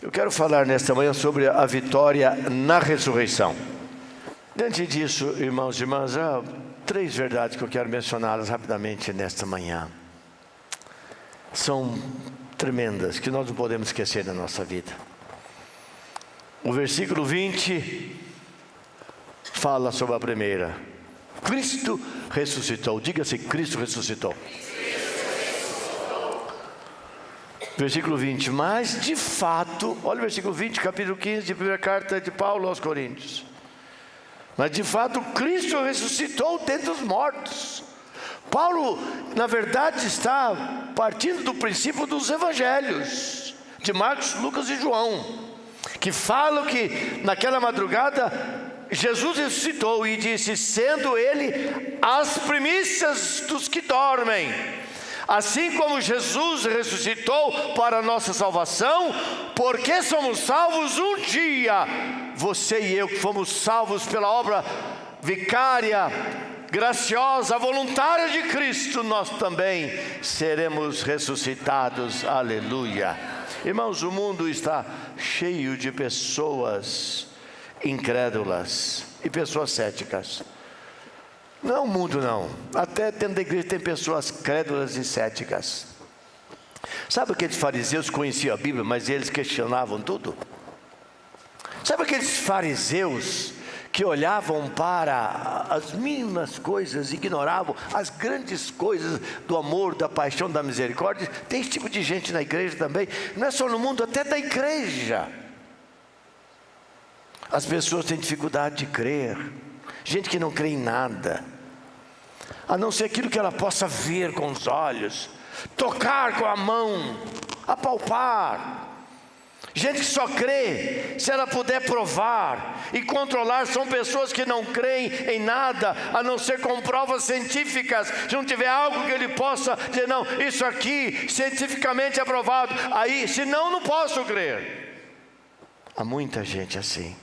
Eu quero falar nesta manhã sobre a vitória na ressurreição. Diante disso, irmãos e irmãs, há 3 verdades que eu quero mencioná-las rapidamente nesta manhã. São tremendas, que nós não podemos esquecer na nossa vida. O versículo 20 fala sobre a primeira. Cristo ressuscitou. Diga-se, Cristo ressuscitou. Versículo 20, mas de fato, olha o versículo 20, capítulo 15, de primeira carta de Paulo aos Coríntios. Mas de fato, Cristo ressuscitou dentre os mortos. Paulo, na verdade, está partindo do princípio dos evangelhos, de Marcos, Lucas e João, que falam que naquela madrugada, Jesus ressuscitou e disse, sendo Ele as primícias dos que dormem. Assim como Jesus ressuscitou para a nossa salvação, porque somos salvos um dia, você e eu que fomos salvos pela obra vicária, graciosa, voluntária de Cristo, nós também seremos ressuscitados, aleluia. Irmãos, o mundo está cheio de pessoas incrédulas e pessoas céticas. Não o mundo não, até dentro da igreja tem pessoas crédulas e céticas. Sabe aqueles fariseus que conheciam a Bíblia, mas eles questionavam tudo? Sabe aqueles fariseus que olhavam para as mínimas coisas, ignoravam as grandes coisas do amor, da paixão, da misericórdia? Tem esse tipo de gente na igreja também, não é só no mundo, até da igreja. As pessoas têm dificuldade de crer, gente que não crê em nada, a não ser aquilo que ela possa ver com os olhos, tocar com a mão, apalpar. Gente que só crê se ela puder provar e controlar. São pessoas que não creem em nada, a não ser com provas científicas. Se não tiver algo que ele possa dizer, não, isso aqui cientificamente é provado, aí, senão não posso crer. Há muita gente assim.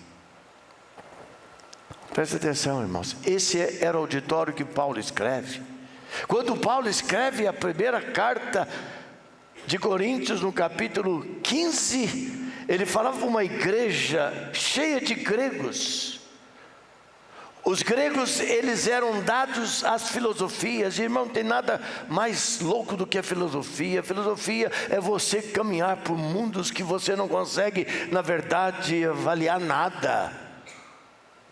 Presta atenção, irmãos, esse era o auditório que Paulo escreve. Quando Paulo escreve a primeira carta de Coríntios, no capítulo 15, ele falava para uma igreja cheia de gregos. Os gregos, eles eram dados às filosofias. Irmão, não tem nada mais louco do que a filosofia. A filosofia é você caminhar por mundos que você não consegue, na verdade, avaliar nada.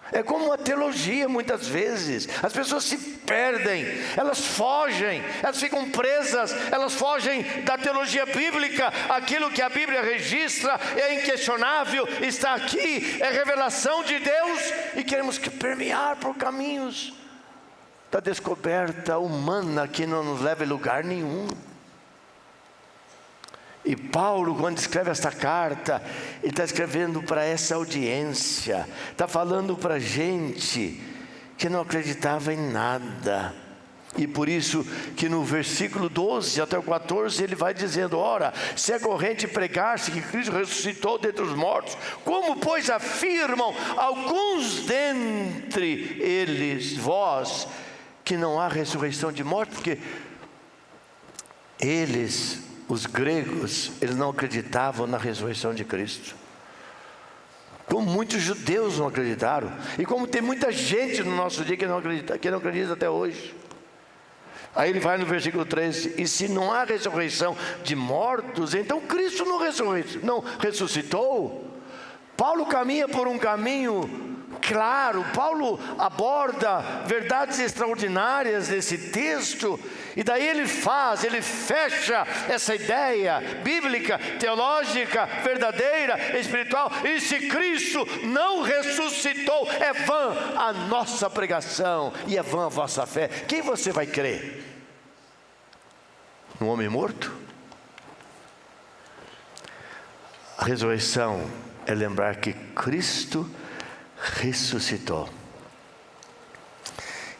É como uma teologia muitas vezes, as pessoas se perdem, elas fogem, elas ficam presas, elas fogem da teologia bíblica. Aquilo que a Bíblia registra é inquestionável, está aqui, é revelação de Deus, e queremos que permear por caminhos da descoberta humana que não nos leva a lugar nenhum. E Paulo, quando escreve esta carta, ele está escrevendo para essa audiência, está falando para gente que não acreditava em nada. E por isso que no versículo 12 até o 14 ele vai dizendo, ora, se é corrente pregar-se que Cristo ressuscitou dentre os mortos, como pois afirmam alguns dentre eles, vós, que não há ressurreição de mortos? Porque eles, os gregos, eles não acreditavam na ressurreição de Cristo, como muitos judeus não acreditaram, e como tem muita gente no nosso dia que não acredita até hoje. Aí ele vai no versículo 13, e se não há ressurreição de mortos, então Cristo não ressuscitou. Paulo caminha por um caminho claro, Paulo aborda verdades extraordinárias nesse texto, e daí ele fecha essa ideia bíblica, teológica, verdadeira, espiritual. E se Cristo não ressuscitou, é vã a nossa pregação e é vã a vossa fé. Quem você vai crer? No homem morto? A ressurreição é lembrar que Cristo ressuscitou.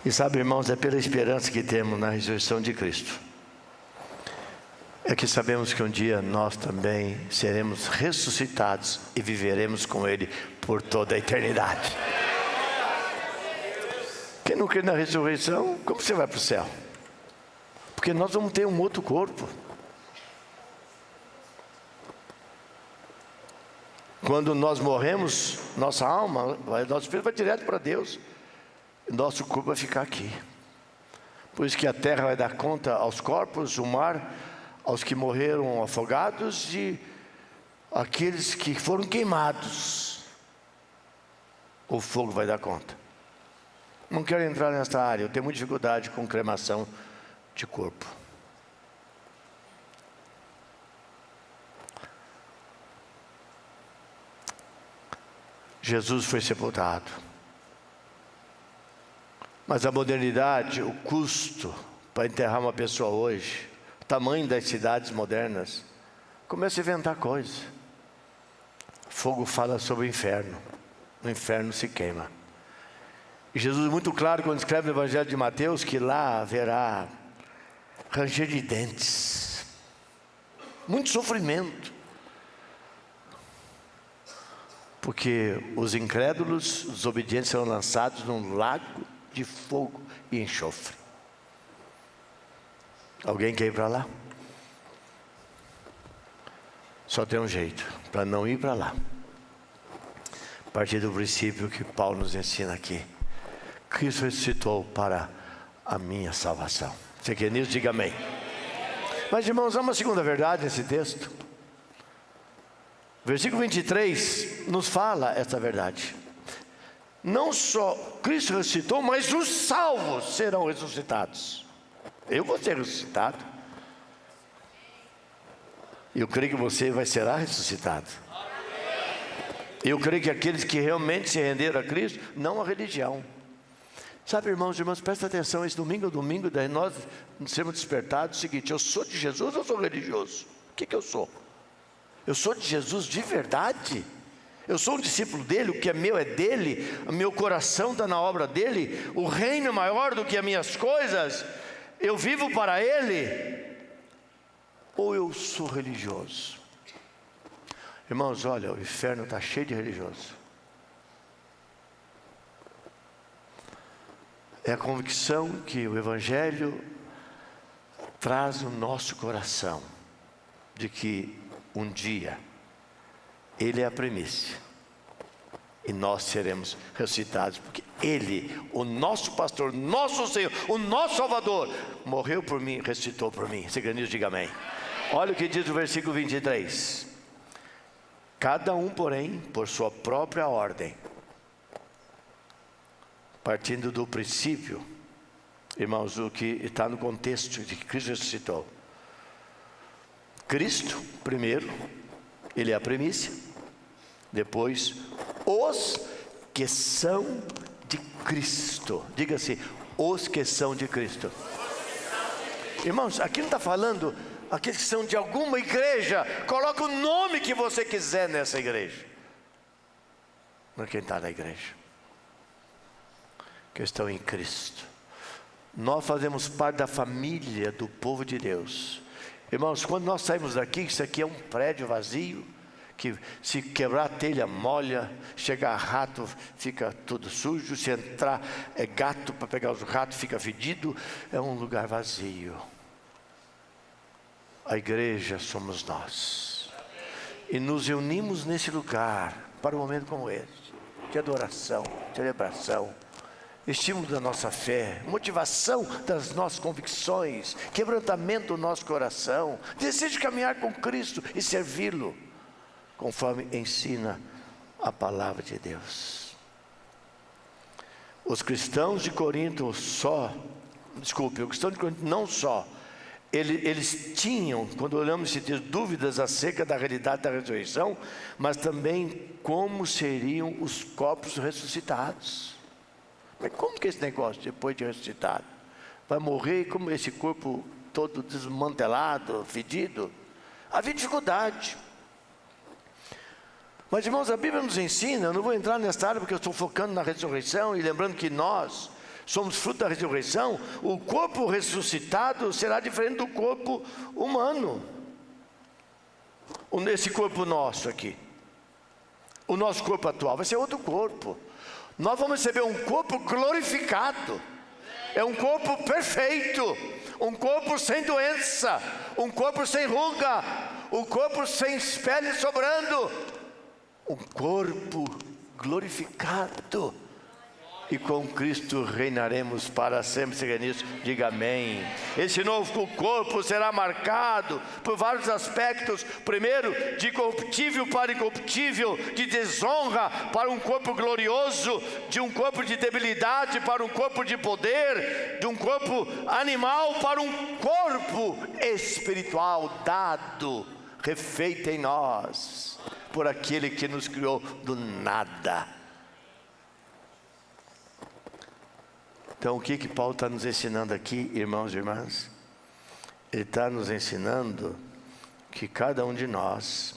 E sabe, irmãos, é pela esperança que temos na ressurreição de Cristo, é que sabemos que um dia nós também seremos ressuscitados e viveremos com Ele por toda a eternidade. Quem não crê na ressurreição, como você vai para o céu? Porque nós vamos ter um outro corpo. Quando nós morremos, nossa alma, nosso espírito vai direto para Deus. Nosso corpo vai ficar aqui. Por isso que a terra vai dar conta aos corpos, o mar, aos que morreram afogados e aqueles que foram queimados. O fogo vai dar conta. Não quero entrar nessa área, eu tenho muita dificuldade com cremação de corpo. Jesus foi sepultado. Mas a modernidade, o custo para enterrar uma pessoa hoje, o tamanho das cidades modernas, começa a inventar coisas. Fogo fala sobre o inferno. No inferno se queima. E Jesus é muito claro quando escreve no Evangelho de Mateus que lá haverá ranger de dentes, muito sofrimento, porque os incrédulos, os desobedientes serão lançados num lago de fogo e enxofre. Alguém quer ir para lá? Só tem um jeito para não ir para lá. A partir do princípio que Paulo nos ensina aqui. Cristo ressuscitou para a minha salvação. Você quer nisso? Diga amém. Mas irmãos, há uma segunda verdade nesse texto. Versículo 23 nos fala essa verdade. Não só Cristo ressuscitou, mas os salvos serão ressuscitados. Eu vou ser ressuscitado. Eu creio que você será ressuscitado. Eu creio que aqueles que realmente se renderam a Cristo, não a religião. Sabe, irmãos e irmãs, presta atenção, esse domingo é o domingo daí nós sermos despertados. O seguinte, eu sou de Jesus ou sou religioso? O que eu sou? Eu sou de Jesus de verdade? Eu sou um discípulo dele, o que é meu é dele, o meu coração está na obra dele, o reino é maior do que as minhas coisas, eu vivo para ele? Ou eu sou religioso? Irmãos, olha, o inferno está cheio de religiosos. É a convicção que o Evangelho traz no nosso coração, de que um dia Ele é a primícia e nós seremos ressuscitados, porque Ele, o nosso pastor, nosso Senhor, o nosso Salvador, morreu por mim, ressuscitou por mim. Se acredita, diga amém. Olha o que diz o versículo 23. Cada um, porém, por sua própria ordem, partindo do princípio, irmãos, o que está no contexto de que Cristo ressuscitou. Cristo, primeiro, Ele é a primícia. Depois, os que são de Cristo. Diga assim, os que são de Cristo. Irmãos, aqui não está falando aqueles que são de alguma igreja. Coloca o nome que você quiser nessa igreja. Não é quem está na igreja, que estão em Cristo. Nós fazemos parte da família do povo de Deus. Irmãos, quando nós saímos daqui, isso aqui é um prédio vazio, que se quebrar a telha molha, chegar rato fica tudo sujo, se entrar gato para pegar os ratos fica fedido, é um lugar vazio. A igreja somos nós, e nos reunimos nesse lugar para um momento como esse, de adoração, celebração, estímulo da nossa fé, motivação das nossas convicções, quebrantamento do nosso coração, desejo de caminhar com Cristo e servi-lo, conforme ensina a palavra de Deus. Os cristãos de Corinto os cristãos de Corinto não só, eles tinham, quando olhamos esse texto, dúvidas acerca da realidade da ressurreição, mas também como seriam os corpos ressuscitados. Mas como que é esse negócio depois de ressuscitado? Vai morrer como esse corpo todo desmantelado, fedido? Havia dificuldade. Mas irmãos, a Bíblia nos ensina, eu não vou entrar nessa área porque eu estou focando na ressurreição, e lembrando que nós somos fruto da ressurreição. O corpo ressuscitado será diferente do corpo humano. Esse corpo nosso aqui, o nosso corpo atual vai ser outro corpo. Nós vamos receber um corpo glorificado. É um corpo perfeito, um corpo sem doença, um corpo sem ruga, um corpo sem pele sobrando. um corpo glorificado. E com Cristo reinaremos para sempre. Seja nisso, diga amém. Esse novo corpo será marcado por vários aspectos. Primeiro, de corruptível para incorruptível, de desonra para um corpo glorioso, de um corpo de debilidade para um corpo de poder, de um corpo animal para um corpo espiritual dado, refeito em nós, por aquele que nos criou do nada. Então, o que Paulo está nos ensinando aqui, irmãos e irmãs? Ele está nos ensinando que cada um de nós,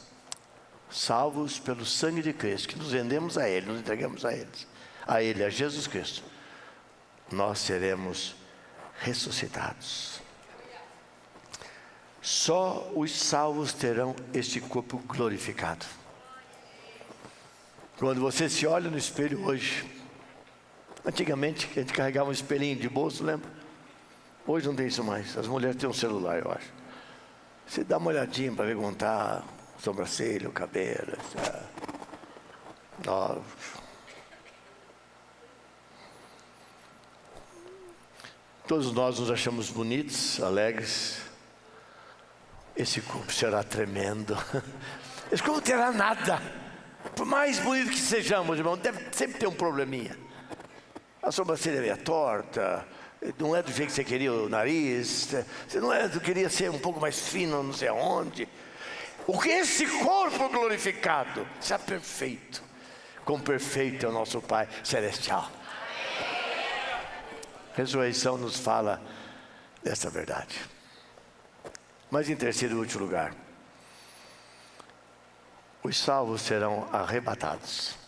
salvos pelo sangue de Cristo, que nos rendemos a Ele, nos entregamos a Ele, a Jesus Cristo, nós seremos ressuscitados. Só os salvos terão este corpo glorificado. Quando você se olha no espelho hoje, antigamente a gente carregava um espelhinho de bolso, lembra? Hoje não tem isso mais. As mulheres têm um celular, eu acho. Você dá uma olhadinha para ver como está a sobrancelha, o cabelo. Todos nós nos achamos bonitos, alegres. Esse corpo será tremendo. Esse corpo não terá nada. Por mais bonito que sejamos, irmão, deve sempre ter um probleminha. A sobrancelha é meio torta, não é do jeito que você queria o nariz, você não é do que queria ser um pouco mais fino, não sei aonde. O que esse corpo glorificado será perfeito, como perfeito é o nosso Pai Celestial. A ressurreição nos fala dessa verdade. Mas em terceiro e último lugar, os salvos serão arrebatados.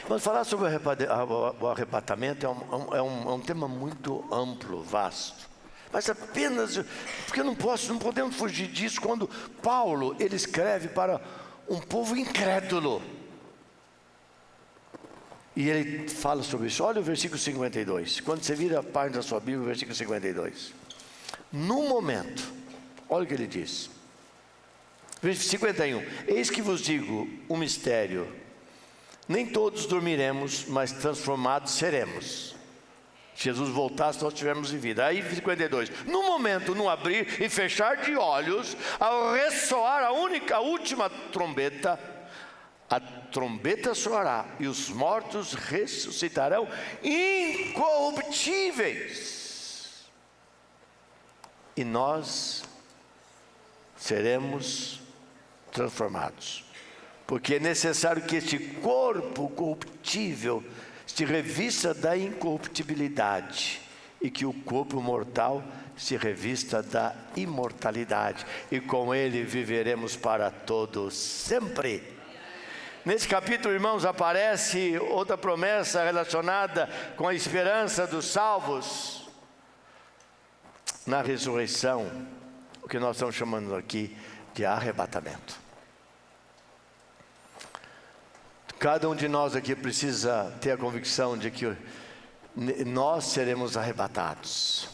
Vamos falar sobre o arrebatamento, é um tema muito amplo, vasto. Mas apenas, porque não podemos fugir disso, quando Paulo, ele escreve para um povo incrédulo. E ele fala sobre isso. Olha o versículo 52. Quando você vira a página da sua Bíblia, o versículo 52. No momento, olha o que ele diz. Versículo 51. Eis que vos digo um mistério. Nem todos dormiremos, mas transformados seremos. Jesus voltar, se nós tivermos em vida. Aí 52. No momento, no abrir e fechar de olhos, ao ressoar a última trombeta, a trombeta soará e os mortos ressuscitarão incorruptíveis. E nós seremos transformados. Porque é necessário que este corpo corruptível se revista da incorruptibilidade e que o corpo mortal se revista da imortalidade. E com ele viveremos para todo sempre. Nesse capítulo, irmãos, aparece outra promessa relacionada com a esperança dos salvos na ressurreição, o que nós estamos chamando aqui de arrebatamento. Cada um de nós aqui precisa ter a convicção de que nós seremos arrebatados.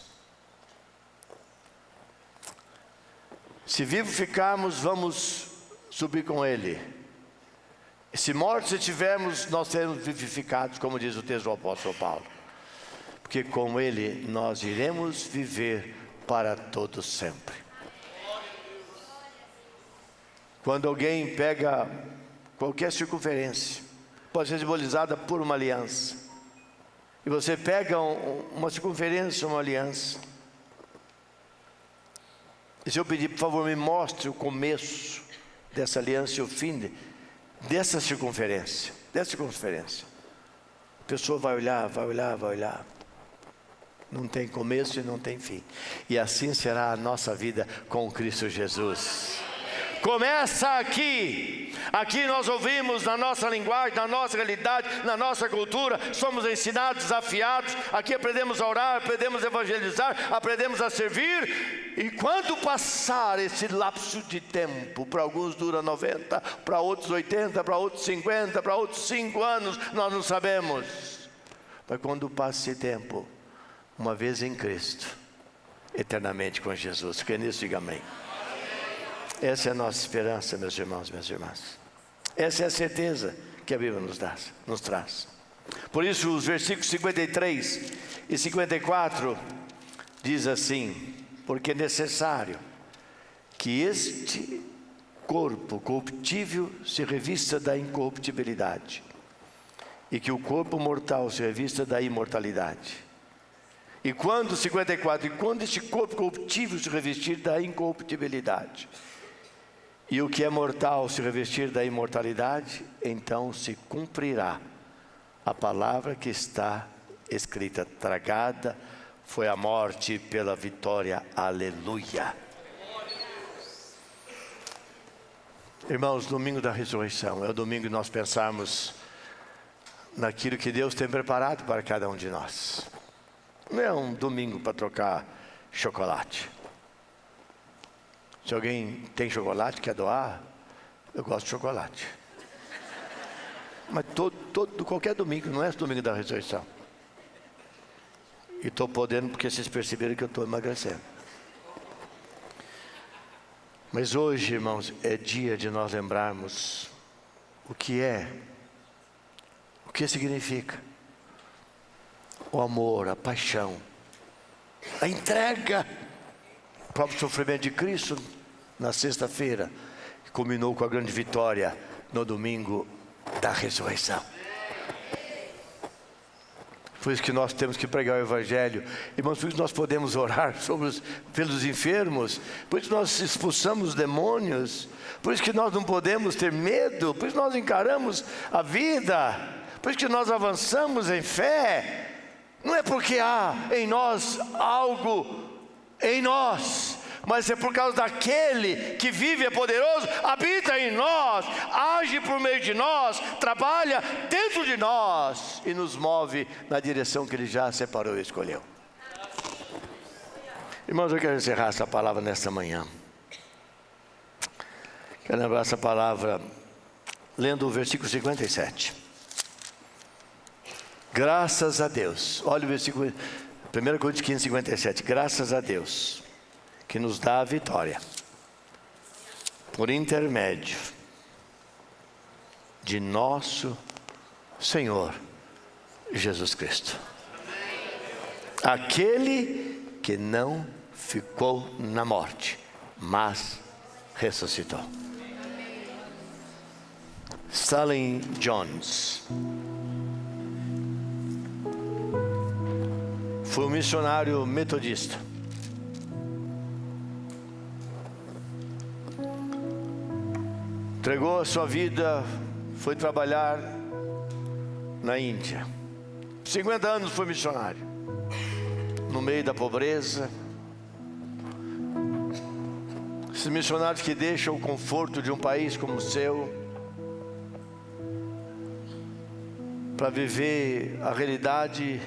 Se vivos ficarmos, vamos subir com Ele. E se mortos estivermos, nós seremos vivificados, como diz o texto do apóstolo Paulo. Porque com Ele nós iremos viver para todo sempre. Quando alguém pega qualquer circunferência, pode ser simbolizada por uma aliança. E você pega uma circunferência, uma aliança. E se eu pedir, por favor, me mostre o começo dessa aliança e o fim dessa circunferência. A pessoa vai olhar. Não tem começo e não tem fim. E assim será a nossa vida com Cristo Jesus. Começa aqui. Aqui nós ouvimos na nossa linguagem, na nossa realidade, na nossa cultura. Somos ensinados, desafiados. Aqui aprendemos a orar, aprendemos a evangelizar, aprendemos a servir. E quando passar esse lapso de tempo, para alguns dura 90, para outros 80, para outros 50, para outros 5 anos, nós não sabemos. Mas quando passa esse tempo, uma vez em Cristo, eternamente com Jesus. Crê nisso, diga amém. Essa é a nossa esperança, meus irmãos e minhas irmãs. Essa é a certeza que a Bíblia nos traz. Por isso os versículos 53 e 54 diz assim: porque é necessário que este corpo corruptível se revista da incorruptibilidade, e que o corpo mortal se revista da imortalidade. E quando, 54, e quando este corpo corruptível se revestir da incorruptibilidade, e o que é mortal se revestir da imortalidade, então se cumprirá a palavra que está escrita: tragada foi a morte pela vitória. Aleluia. Irmãos, domingo da ressurreição é o domingo que nós pensarmos naquilo que Deus tem preparado para cada um de nós. Não é um domingo para trocar chocolate. Se alguém tem chocolate, quer doar, eu gosto de chocolate. Mas qualquer domingo, não é esse domingo da ressurreição. E estou podendo porque vocês perceberam que eu estou emagrecendo. Mas hoje, irmãos, é dia de nós lembrarmos o que significa o amor, a paixão, a entrega, o próprio sofrimento de Cristo na sexta-feira, que culminou com a grande vitória no domingo da ressurreição. Por isso que nós temos que pregar o Evangelho, irmãos. Por isso nós podemos orar pelos enfermos, por isso nós expulsamos os demônios, por isso que nós não podemos ter medo, por isso nós encaramos a vida, por isso que nós avançamos em fé. Não é porque há em nós algo em nós, mas é por causa daquele que vive, é poderoso, habita em nós, age por meio de nós, trabalha dentro de nós e nos move na direção que Ele já separou e escolheu. Irmãos, eu quero encerrar essa palavra nesta manhã. Quero lembrar essa palavra lendo o versículo 57. Graças a Deus. Olha o versículo 1 Coríntios 15, 57. Graças a Deus que nos dá a vitória por intermédio de nosso Senhor Jesus Cristo. Aquele que não ficou na morte, mas ressuscitou. Stanley Jones foi um missionário metodista. Entregou a sua vida, foi trabalhar na Índia. 50 anos foi missionário, no meio da pobreza. Esses missionários que deixam o conforto de um país como o seu para viver a realidade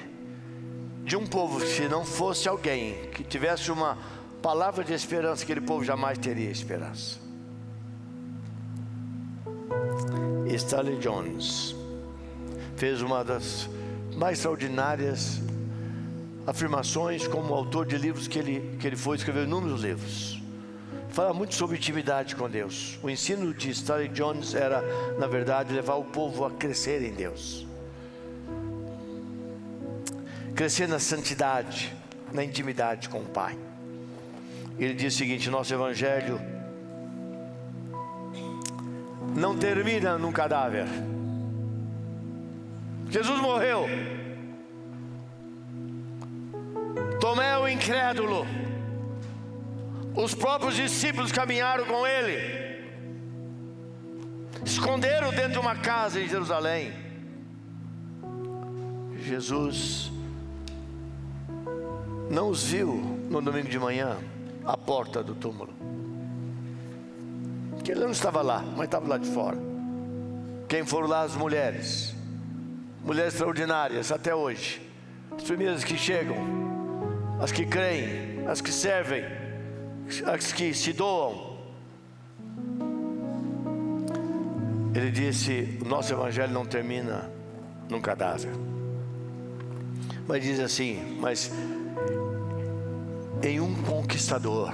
de um povo que, se não fosse alguém que tivesse uma palavra de esperança, aquele povo jamais teria esperança. Stanley Jones fez uma das mais extraordinárias afirmações como autor de livros que ele foi, escreveu inúmeros livros. Fala muito sobre intimidade com Deus. O ensino de Stanley Jones era, na verdade, levar o povo a crescer em Deus, crescer na santidade, na intimidade com o Pai. Ele diz o seguinte: nosso Evangelho não termina num cadáver. Jesus morreu. Tomé o incrédulo. Os próprios discípulos caminharam com ele, esconderam dentro de uma casa em Jerusalém. Jesus não os viu no domingo de manhã à porta do túmulo, que ele não estava lá, mas estava lá de fora. Quem foram lá? As mulheres extraordinárias até hoje, as primeiras que chegam, as que creem, as que servem, as que se doam. Ele disse: o nosso Evangelho não termina num cadáver, mas diz assim, mas em um conquistador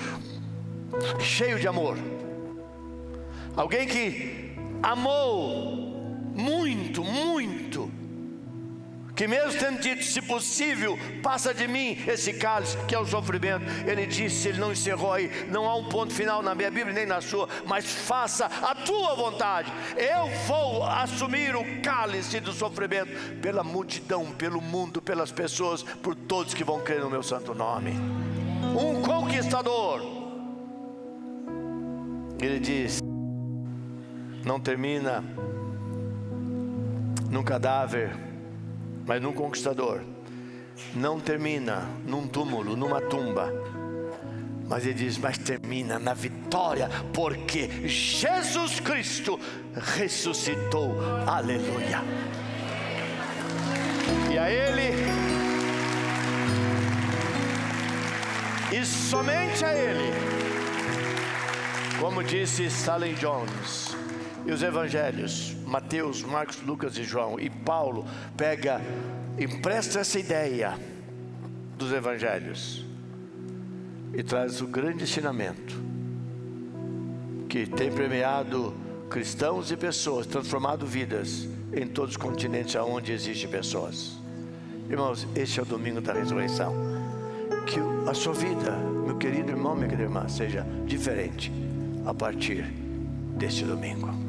cheio de amor, alguém que amou muito, muito, que mesmo tendo dito, se possível, passa de mim esse cálice, que é o sofrimento, ele disse, ele não encerrou aí, não há um ponto final na minha Bíblia nem na sua, mas faça a tua vontade. Eu vou assumir o cálice do sofrimento pela multidão, pelo mundo, pelas pessoas, por todos que vão crer no meu santo nome. Um conquistador. Ele diz, não termina num cadáver, mas num conquistador. Não termina num túmulo, numa tumba, mas ele diz, mas termina na vitória, porque Jesus Cristo ressuscitou. Aleluia. E a Ele, e somente a Ele, como disse Stanley Jones, e os evangelhos, Mateus, Marcos, Lucas e João, e Paulo empresta essa ideia dos evangelhos e traz o grande ensinamento que tem premiado cristãos e pessoas, transformado vidas em todos os continentes aonde existem pessoas. Irmãos, este é o domingo da ressurreição. Que a sua vida, meu querido irmão, minha querida irmã, seja diferente a partir deste domingo.